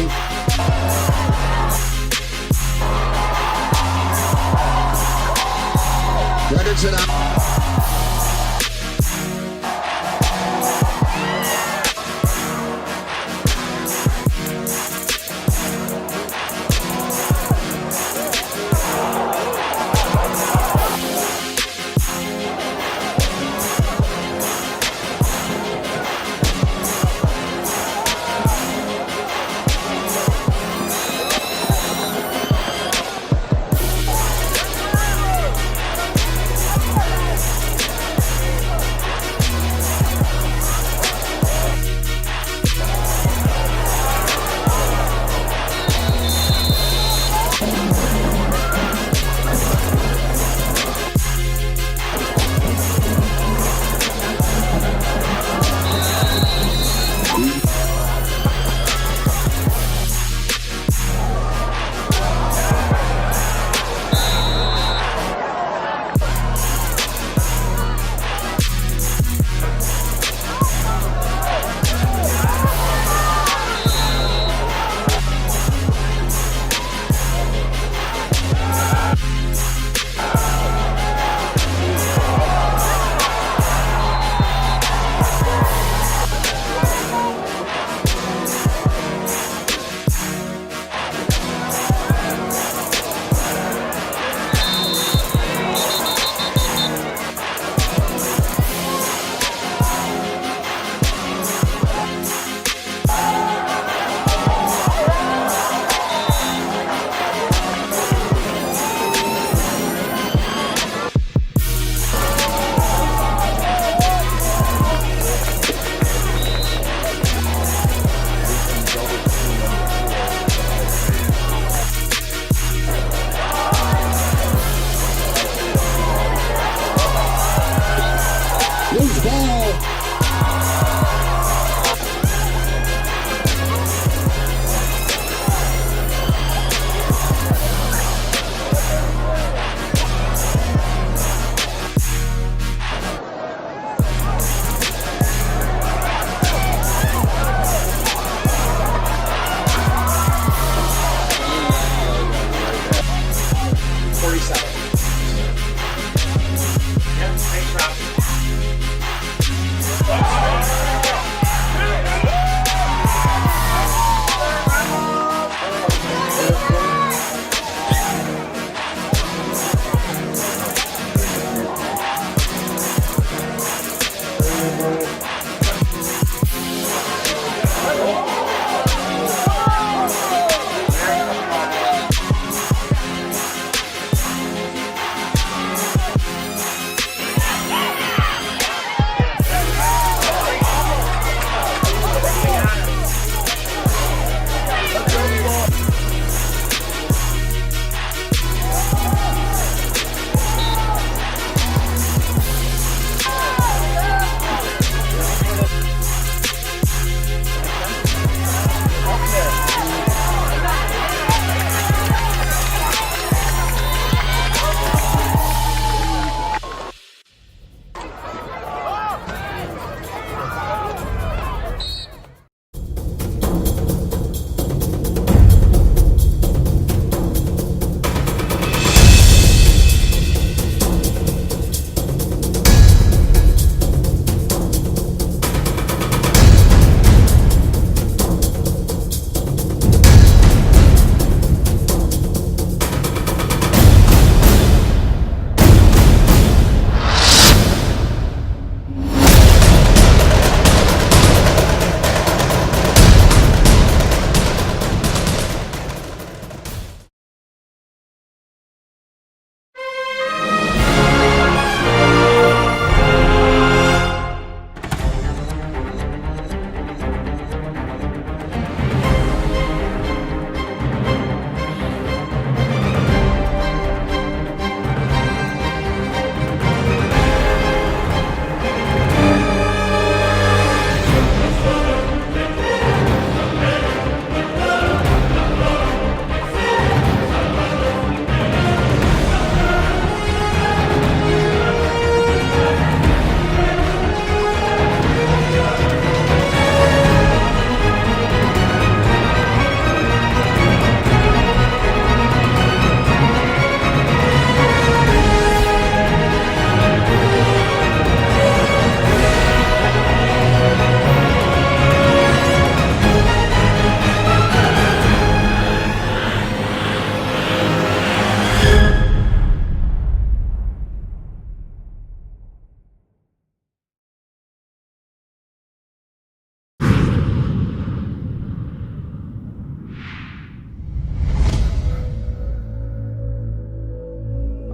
Champlin. Ready to that.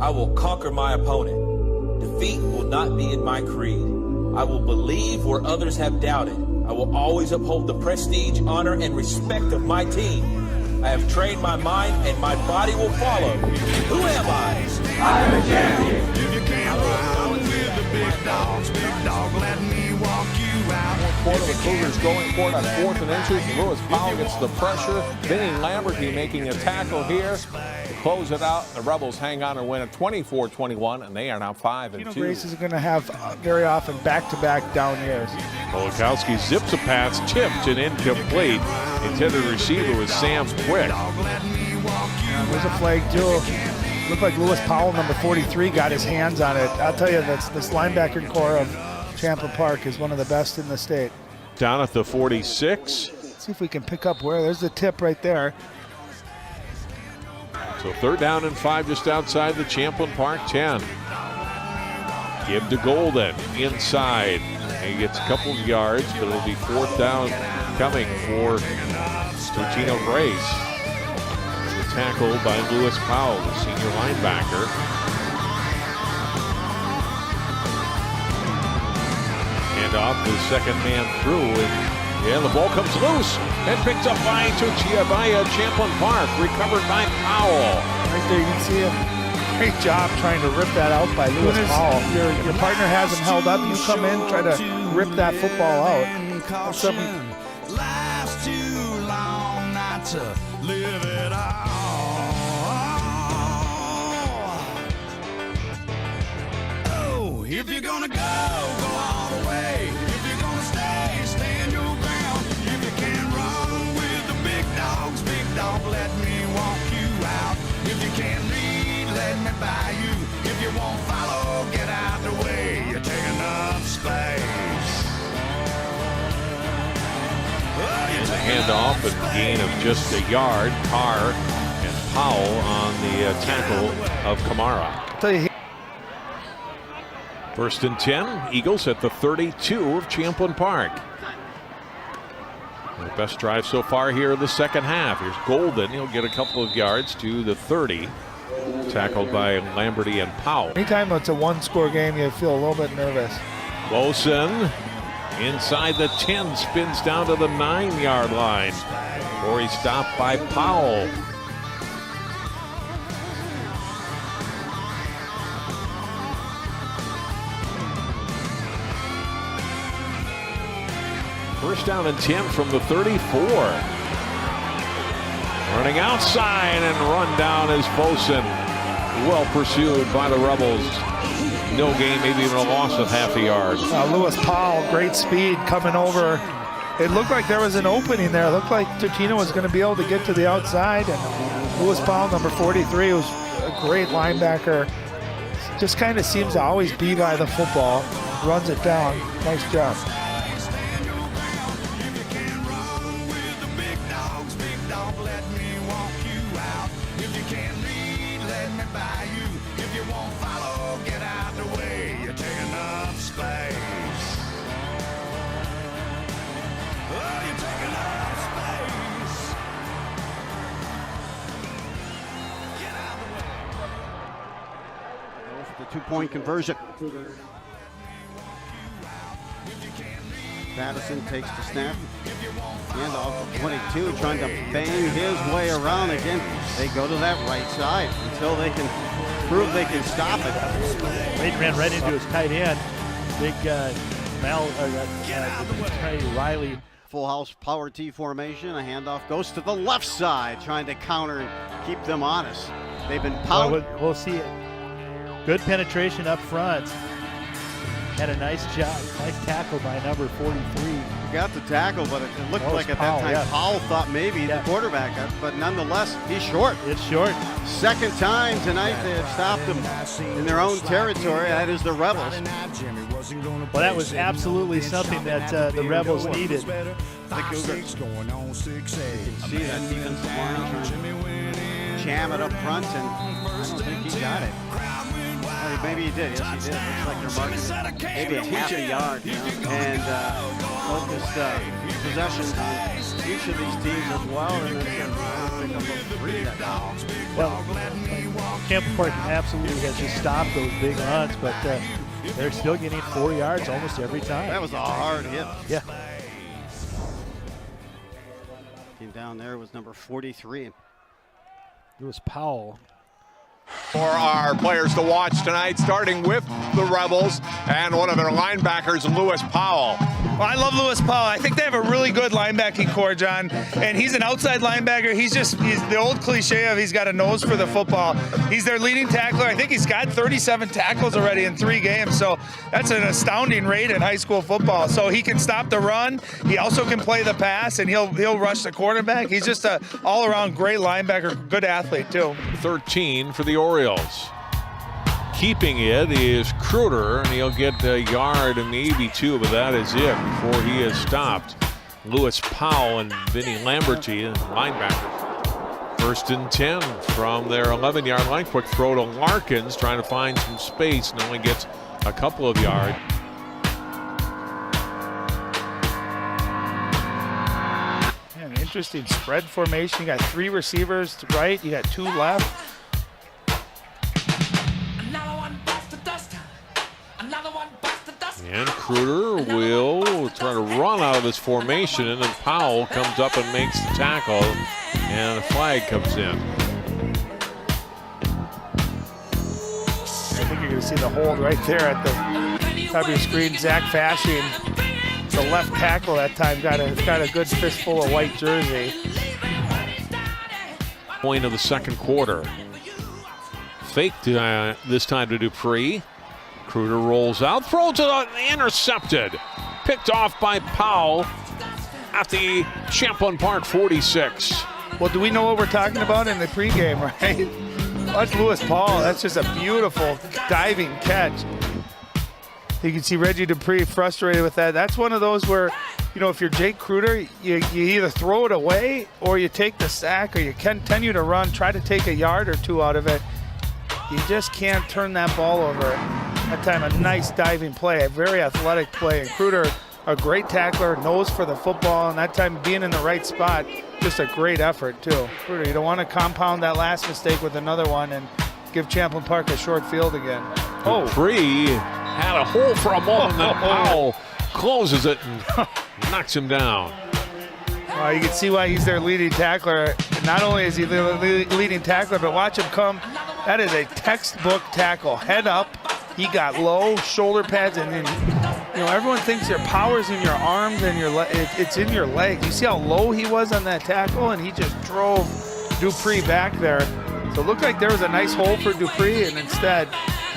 I will conquer my opponent. Defeat will not be in my creed. I will believe where others have doubted. I will always uphold the prestige, honor, and respect of my team. I have trained my mind and my body will follow. Who am I? I am a champion. If you can't run with the big dogs, big dog, let me walk you out. Quarter, the Cougars going for it on 4th and inches. Lewis Powell gets the pressure. Vinny Lamberty making a tackle here to close it out. The Rebels hang on and win at 24-21, and they are now 5-2. Graces are going to have very often back-to-back down years. Polakowski zips a pass, tipped and incomplete. Intended receiver was Sam Quick. There's a flag too. Looked like Lewis Powell, number 43, got his hands on it. I'll tell you, this linebacker core of Champlin Park is one of the best in the state. Down at the 46. Let's see if we can pick up where. There's the tip right there. So 3rd down and 5 just outside the Champlin Park 10. Give to Golden inside. He gets a couple of yards, but it'll be 4th down coming for Totino Grace. The tackle by Lewis Powell, the senior linebacker. And off the second man through, and the ball comes loose and picked up by Champlin Park, recovered by Powell. Right there, you can see him. Great job trying to rip that out by Lewis Powell. Your partner has him held up. You come in, try to rip that football out. Life's too long not to live it all. Oh, if you're gonna go all the way. If you're gonna stay, stand your ground. If you can't run with the big dogs, big dog, let me walk you out. If you can't lead, let me buy you. If you won't follow, get out the way. You take enough space. Handoff and gain of just a yard. Carr and Powell on the tackle of Kamara. 1st and 10, Eagles at the 32 of Champlin Park. Their best drive so far here in the second half. Here's Golden. He'll get a couple of yards to the 30. Tackled by Lamberty and Powell. Anytime it's a one-score game, you feel a little bit nervous. Wilson inside the 10, spins down to the 9-yard line. Or he's stopped by Powell. First down and 10 from the 34. Running outside and run down is Fosun. Well pursued by the Rebels. No gain, maybe even a loss of half a yard. Lewis Powell, great speed coming over. It looked like there was an opening there. It looked like Totino was going to be able to get to the outside. And Lewis Powell, number 43, was a great linebacker. Just kind of seems to always be by the football. Runs it down. Nice job. The two-point conversion. Patterson takes the snap. Handoff to 22, trying to bang his way around again. They go to that right side until they can prove they can stop it. Wade ran right into his tight end. Big Riley. Full house power T formation. A handoff goes to the left side, trying to counter and keep them honest. They've been pounded. We'll see it. Good penetration up front. Had a nice job, nice tackle by number 43. Got the tackle, but it looked like at that time Powell thought maybe the quarterback, but nonetheless, he's short. It's short. Second time tonight they have stopped him in their own territory. That is the Rebels. Well, that was absolutely something that the Rebels needed. The Cougars. You can see that defensive line trying to jam it up front, and I don't think he got it. Well, he maybe he did. Yes, he did. Looks like they're marking maybe a half a yard and focused possessions on each of these teams as well. And then pick up a three that now. Well, Champlin Park absolutely has just stopped those big runs, but they're still getting 4 yards almost every time. That was a hard hit. Yeah. Came down there was number 43. It was Powell. For our players to watch tonight, starting with the Rebels and one of their linebackers, Lewis Powell. Well, I love Lewis Powell. I think they have a really good linebacking core, John. And he's an outside linebacker. He's the old cliche of he's got a nose for the football. He's their leading tackler. I think he's got 37 tackles already in 3 games. So that's an astounding rate in high school football. So he can stop the run. He also can play the pass, and he'll rush the quarterback. He's just an all-around great linebacker, good athlete too. 13 for the Orioles. Keeping it is Kruder, and he'll get a yard and maybe 2, but that is it before he is stopped. Lewis Powell and Vinny Lamberty, linebackers. 1st and 10 from their 11-yard line. Quick throw to Larkins, trying to find some space, and only gets a couple of yards. Yeah, an interesting spread formation. You got 3 receivers to right, you got 2 left. And Kruder will try to run out of this formation, and then Powell comes up and makes the tackle, and a flag comes in. I think you're going to see the hold right there at the top of your screen. Zach Fasching, the left tackle that time, got a good fistful of white jersey. Point of the second quarter. Faked this time to Dupree. Kruder rolls out, throws it intercepted. Picked off by Powell at the Champlin Park 46. Well, do we know what we're talking about in the pregame, right? That's Lewis Powell. That's just a beautiful diving catch. You can see Reggie Dupree frustrated with that. That's one of those where, you know, if you're Jake Kruder, you either throw it away or you take the sack, or you continue to run, try to take a yard or 2 out of it. You just can't turn that ball over. That time, a nice diving play, a very athletic play. And Kruder, a great tackler, nose for the football, and that time being in the right spot, just a great effort, too. Kruder, you don't want to compound that last mistake with another one and give Champlin Park a short field again. Dupree had a hole for a moment, then Powell closes it and knocks him down. You can see why he's their leading tackler. Not only is he the leading tackler, but watch him come. That is a textbook tackle. Head up. He got low, shoulder pads, and then, you know, everyone thinks your power's in your arms and your it's in your legs. You see how low he was on that tackle, and he just drove Dupree back there. So it looked like there was a nice hole for Dupree, and instead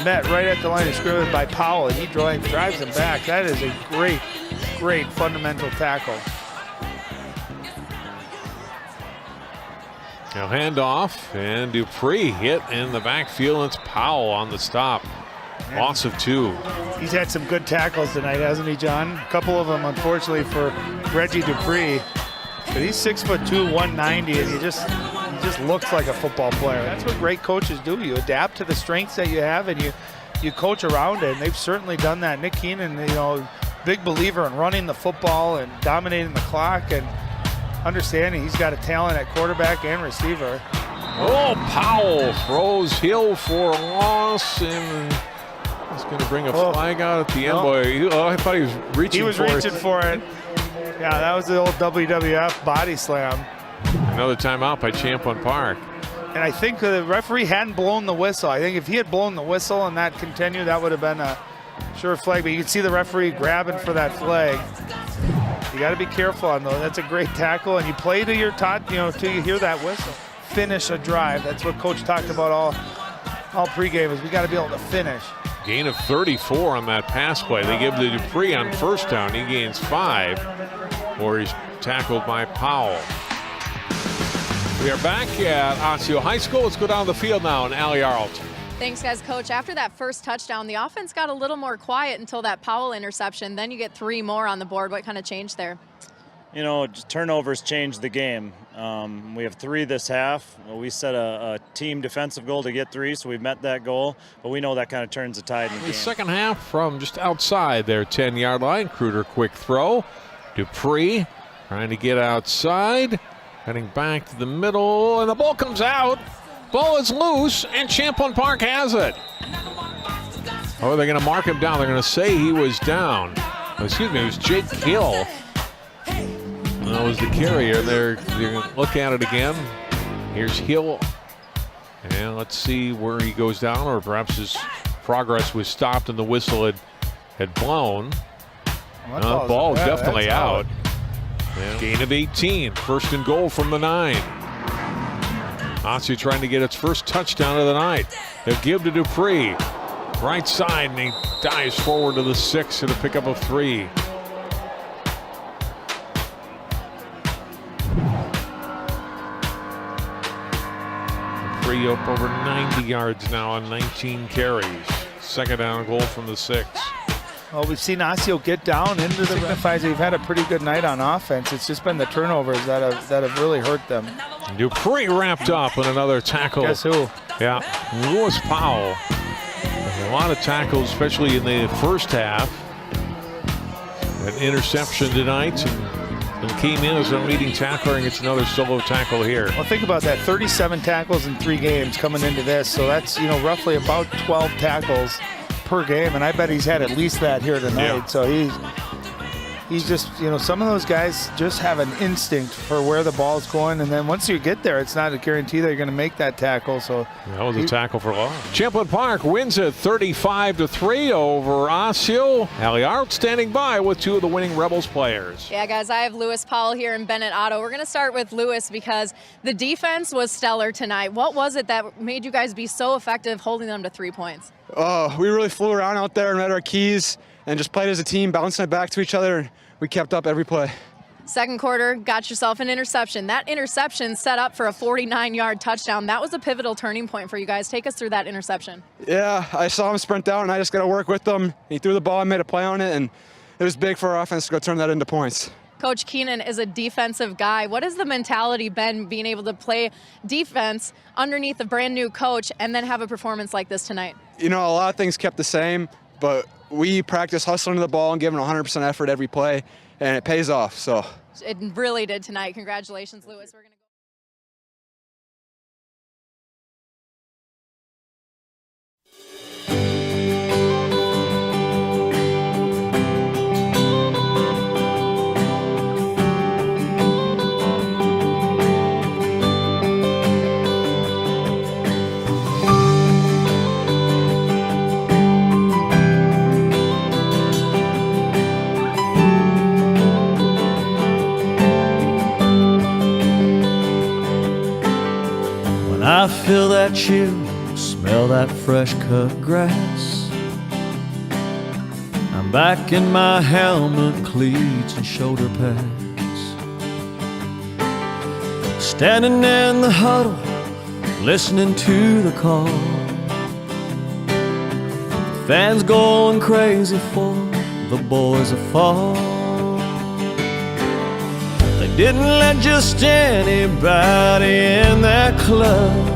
met right at the line of scrimmage by Powell, and he drives him back. That is a great, great fundamental tackle. Now handoff, and Dupree hit in the backfield. It's Powell on the stop. Loss of 2. He's had some good tackles tonight, hasn't he, John? A couple of them, unfortunately, for Reggie Dupree. But he's 6'2", 190, and he just looks like a football player. That's what great coaches do. You adapt to the strengths that you have, and you coach around it. And they've certainly done that. Nick Keenan, you know, big believer in running the football and dominating the clock, and understanding he's got a talent at quarterback and receiver. Oh, Powell throws Hill for a loss, and he's going to bring a flag out at the end. Boy, I thought he was reaching for it. He was reaching for it. Yeah, that was the old WWF body slam. Another timeout by Champlin Park. And I think the referee hadn't blown the whistle. I think if he had blown the whistle and that continued, that would have been a sure flag. But you can see the referee grabbing for that flag. You got to be careful on those. That's a great tackle, and you play to your till you hear that whistle. Finish a drive. That's what Coach talked about all pregame, is we got to be able to finish. Gain of 34 on that pass play. They give to Dupree on first down. He gains 5, or he's tackled by Powell. We are back at Osseo High School. Let's go down the field now and Allie Arlt. Thanks, guys. Coach, after that first touchdown, the offense got a little more quiet until that Powell interception. Then you get 3 more on the board. What kind of changed there? You know, turnovers change the game. We have 3 this half. We set a team defensive goal to get 3, so we've met that goal. But we know that kind of turns the tide in the game. Second half from just outside their 10-yard line. Kruger quick throw. Dupree trying to get outside. Heading back to the middle, and the ball comes out. Ball is loose, and Champlin Park has it. Oh, they're going to mark him down. They're going to say he was down. Excuse me, it was Jake Hill. That was the carrier. They're going to look at it again. Here's Hill. And let's see where he goes down, or perhaps his progress was stopped and the whistle had blown. Ball definitely out. Gain of 18. First and goal from the 9. Osseo trying to get its first touchdown of the night. They'll give to Dupree. Right side, and he dives forward to the 6 and a pickup of 3. Dupree up over 90 yards now on 19 carries. Second down goal from the 6. Well, we've seen Osseo get down into the signifies they've had a pretty good night on offense. It's just been the turnovers that have really hurt them. Dupree wrapped up in another tackle. Guess who? Yeah, Lewis Powell. A lot of tackles, especially in the first half. An interception tonight, and came in as a leading tackler, and gets another solo tackle here. Well, think about that: 37 tackles in 3 games coming into this. So that's roughly about 12 tackles per game, and I bet he's had at least that here tonight. Yeah. So he's just, some of those guys just have an instinct for where the ball's going, and then once you get there, it's not a guarantee that you're going to make that tackle. So that was a tackle for loss. Champlin Park wins it 35-3 over Osseo. Allie Art standing by with 2 of the winning Rebels players. Yeah, guys, I have Lewis Powell here and Bennett Otto. We're going to start with Lewis because the defense was stellar tonight. What was it that made you guys be so effective holding them to 3 points? We really flew around out there and read our keys and just played as a team, bouncing it back to each other. We kept up every play. Second quarter, got yourself an interception. That interception set up for a 49-yard touchdown. That was a pivotal turning point for you guys. Take us through that interception. Yeah, I saw him sprint out, and I just got to work with him. He threw the ball and made a play on it, and it was big for our offense to go turn that into points. Coach Keenan is a defensive guy. What has the mentality been being able to play defense underneath a brand new coach and then have a performance like this tonight? A lot of things kept the same, but we practice hustling to the ball and giving 100% effort every play, and it pays off. So it really did tonight. Congratulations, Lewis. We're going to I feel that chill, smell that fresh cut grass. I'm back in my helmet, cleats and shoulder pads. Standing in the huddle, listening to the call. The fans going crazy for the boys of fall. They didn't let just anybody in that club.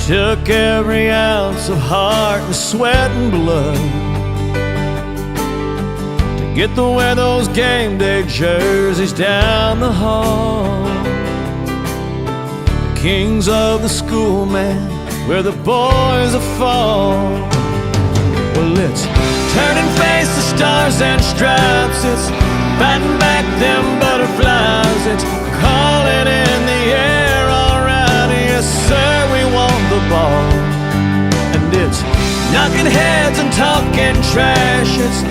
Took every ounce of heart and sweat and blood to get to wear those game day jerseys down the hall. The kings of the school, man, where the boys are fall. Well, it's turning face to stars and stripes. It's batting back them butterflies. It's calling in the air, alright, yes sir, we want the ball. And it's knocking heads and talking trash. It's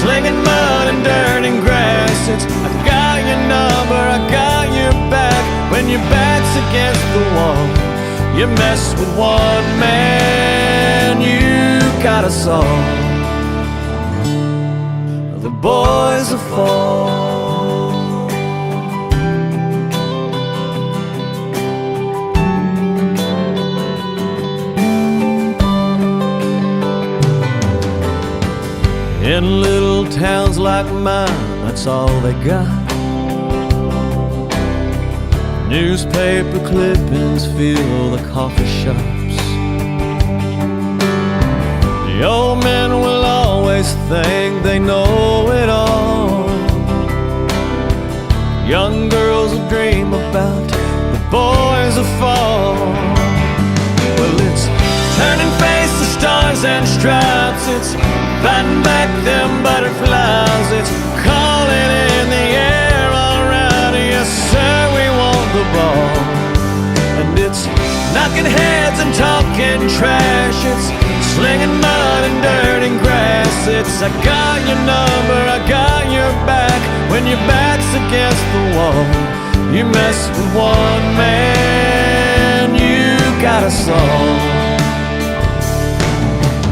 slinging mud and dirt and grass. It's I got your number, I got your back. When your back's against the wall, you mess with one man, you got us all. The boys will fall. In little towns like mine, that's all they got. Newspaper clippings fill the coffee shops. The old men will always think they know it all. Young girls will dream about the boys will fall. Well, it's turning face to stars and stripes. It's fighting back them butterflies. It's calling in the air all around. Yes, sir, we want the ball. And it's knocking heads and talking trash. It's slinging mud and dirt and grass. It's I got your number, I got your back. When your back's against the wall, you mess with one man, you got us all.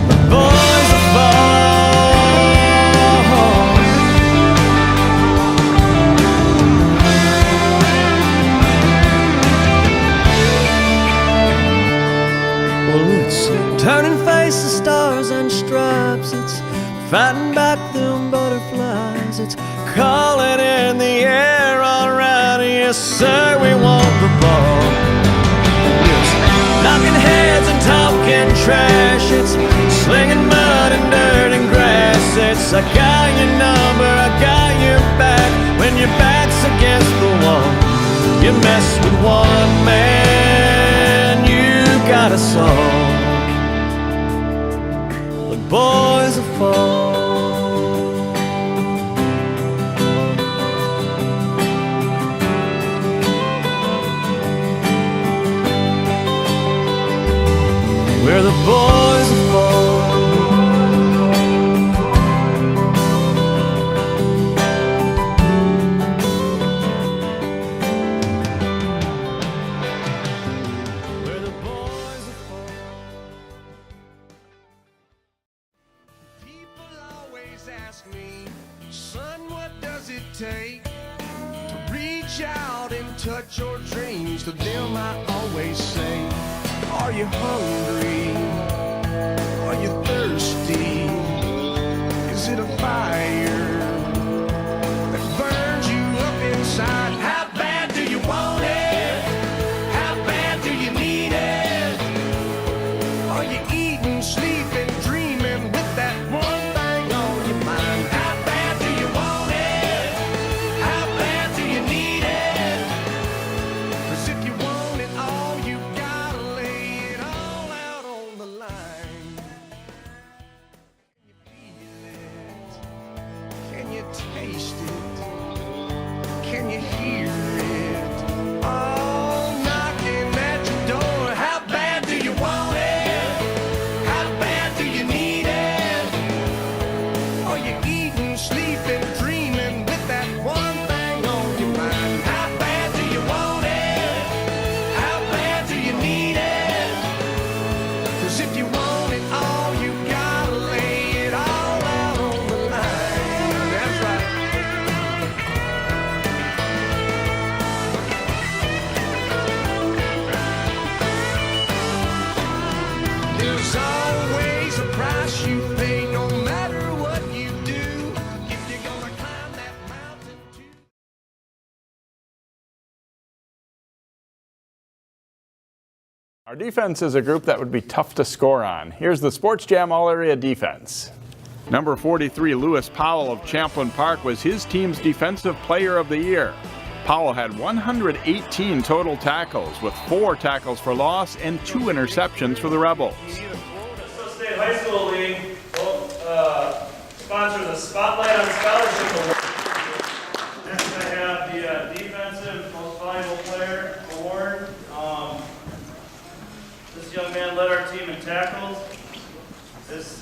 The boys are fall. Well, it's turning faces, stars and stripes. It's fighting back them butterflies. It's calling in the air all around. Yes, sir, we want the ball. It's knocking heads and talking trash. It's slinging mud and dirt and grass. It's I got your number, I got your back. When your back's against the wall, you mess with one man, you got us all. The boys are fall. Where the boys are fall. Where the boys are fall. People always ask me, son, what does it take to reach out and touch your dreams? To them I always say, are you hungry? Are you thirsty? Is it a fire that burns you up inside? How bad do you want it? How bad do you need it? Are you eating, sleeping, dreaming with that one thing on your mind? How bad do you want it? How bad do you need it? 'Cause if you want it all, you gotta lay it all out on the line. Can you taste it? Can you hear it? All knocking at your door. How bad do you want it? How bad do you need it? Are you eating, sleeping, dreaming with that one thing on your mind? How bad do you want it? How bad do you need it? 'Cause if you want it all, you gotta lay it all out on the line. That's right. There's always a price you pay, no matter what you do. If you're gonna climb that mountain too. Our defense is a group that would be tough to score on. Here's the Sports Jam All-Area defense. Number 43, Lewis Powell of Champlin Park, was his team's Defensive Player of the Year. Powell had 118 total tackles, with 4 tackles for loss and 2 interceptions for the Rebels. Minnesota State High School League sponsors a Spotlight on Scholarship Award. Next I have the Defensive Most Valuable Player Award. This young man led our team in tackles. This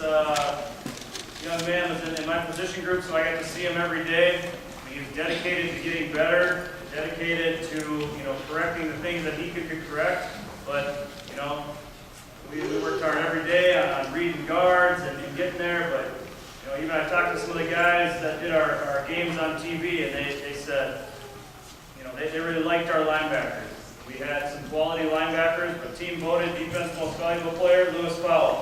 young man was in my position group, so I got to see him every day. He was dedicated to getting better, dedicated to correcting the things that he could correct. But we worked hard every day on reading guards and getting there. But even I talked to some of the guys that did our games on TV, and they said they really liked our linebackers. We had some quality linebackers, but team voted Defense Most Valuable Player Lewis Powell.